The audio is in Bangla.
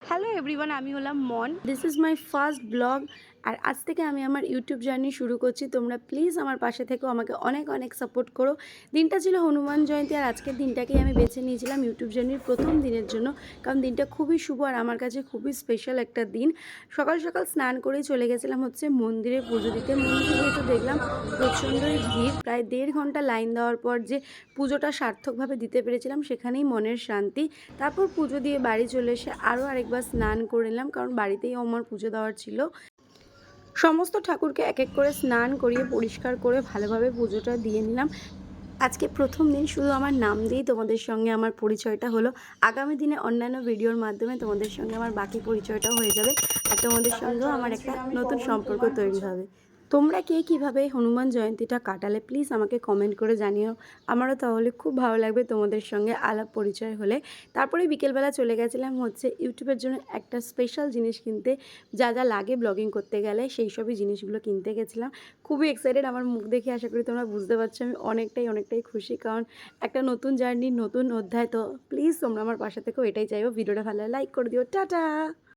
হ্যালো এভরিওয়ান, আমি হলাম Mon. This is my first blog. আর আজ থেকে আমি আমার ইউটিউব জার্নি শুরু করছি। তোমরা প্লিজ আমার পাশে থেকেও, আমাকে অনেক অনেক সাপোর্ট করো। দিনটা ছিল হনুমান জয়ন্তী, আর আজকের দিনটাকেই আমি বেছে নিয়েছিলাম ইউটিউব জার্নির প্রথম দিনের জন্য। কারণ দিনটা খুবই শুভ আর আমার কাছে খুবই স্পেশাল একটা দিন। সকাল সকাল স্নান করেই চলে গেছিলাম হচ্ছে মন্দিরে পুজো দিতে। মন্দিরে গিয়ে তো দেখলাম প্রচণ্ডই ভিড়। প্রায় 1.5 ঘন্টা লাইন দেওয়ার পর যে পুজোটা সার্থকভাবে দিতে পেরেছিলাম, সেখানেই মনের শান্তি। তারপর পুজো দিয়ে বাড়ি চলে এসে আরও আরেকবার স্নান করে নিলাম, কারণ বাড়িতেই আমার পুজো দেওয়ার ছিল। সমস্ত ঠাকুরকে এক এক করে স্নান করিয়ে পরিষ্কার করে ভালোভাবে পুজোটা দিয়ে নিলাম। আজকে প্রথম দিন শুধু আমার নাম দিয়েই তোমাদের সঙ্গে আমার পরিচয়টা হলো। আগামী দিনে অন্যান্য ভিডিওর মাধ্যমে তোমাদের সঙ্গে আমার বাকি পরিচয়টাও হয়ে যাবে, আর তোমাদের সঙ্গেও আমার একটা নতুন সম্পর্ক তৈরি হবে। তোমরা কে কীভাবে হনুমান জয়ন্তীটা কাটালে প্লিজ আমাকে কমেন্ট করে জানিও। আমারও তাহলে খুব ভালো লাগবে তোমাদের সঙ্গে আলাপ পরিচয় হলে। তারপরে বিকেলবেলা চলে গেছিলাম হচ্ছে ইউটিউবের জন্য একটা স্পেশাল জিনিস কিনতে। যা যা লাগে ব্লগিং করতে গেলে সেই সবই জিনিসগুলো কিনতে গেছিলাম। খুবই এক্সাইটেড, আমার মুখ দেখে আশা করি তোমরা বুঝতে পারছো আমি অনেকটাই খুশি, কারণ একটা নতুন জার্নির নতুন অধ্যায়। তো প্লিজ তোমরা আমার পাশে থেকেও এটাই চাইবো। ভিডিওটা ভালো লাইক করে দিও। টাটা।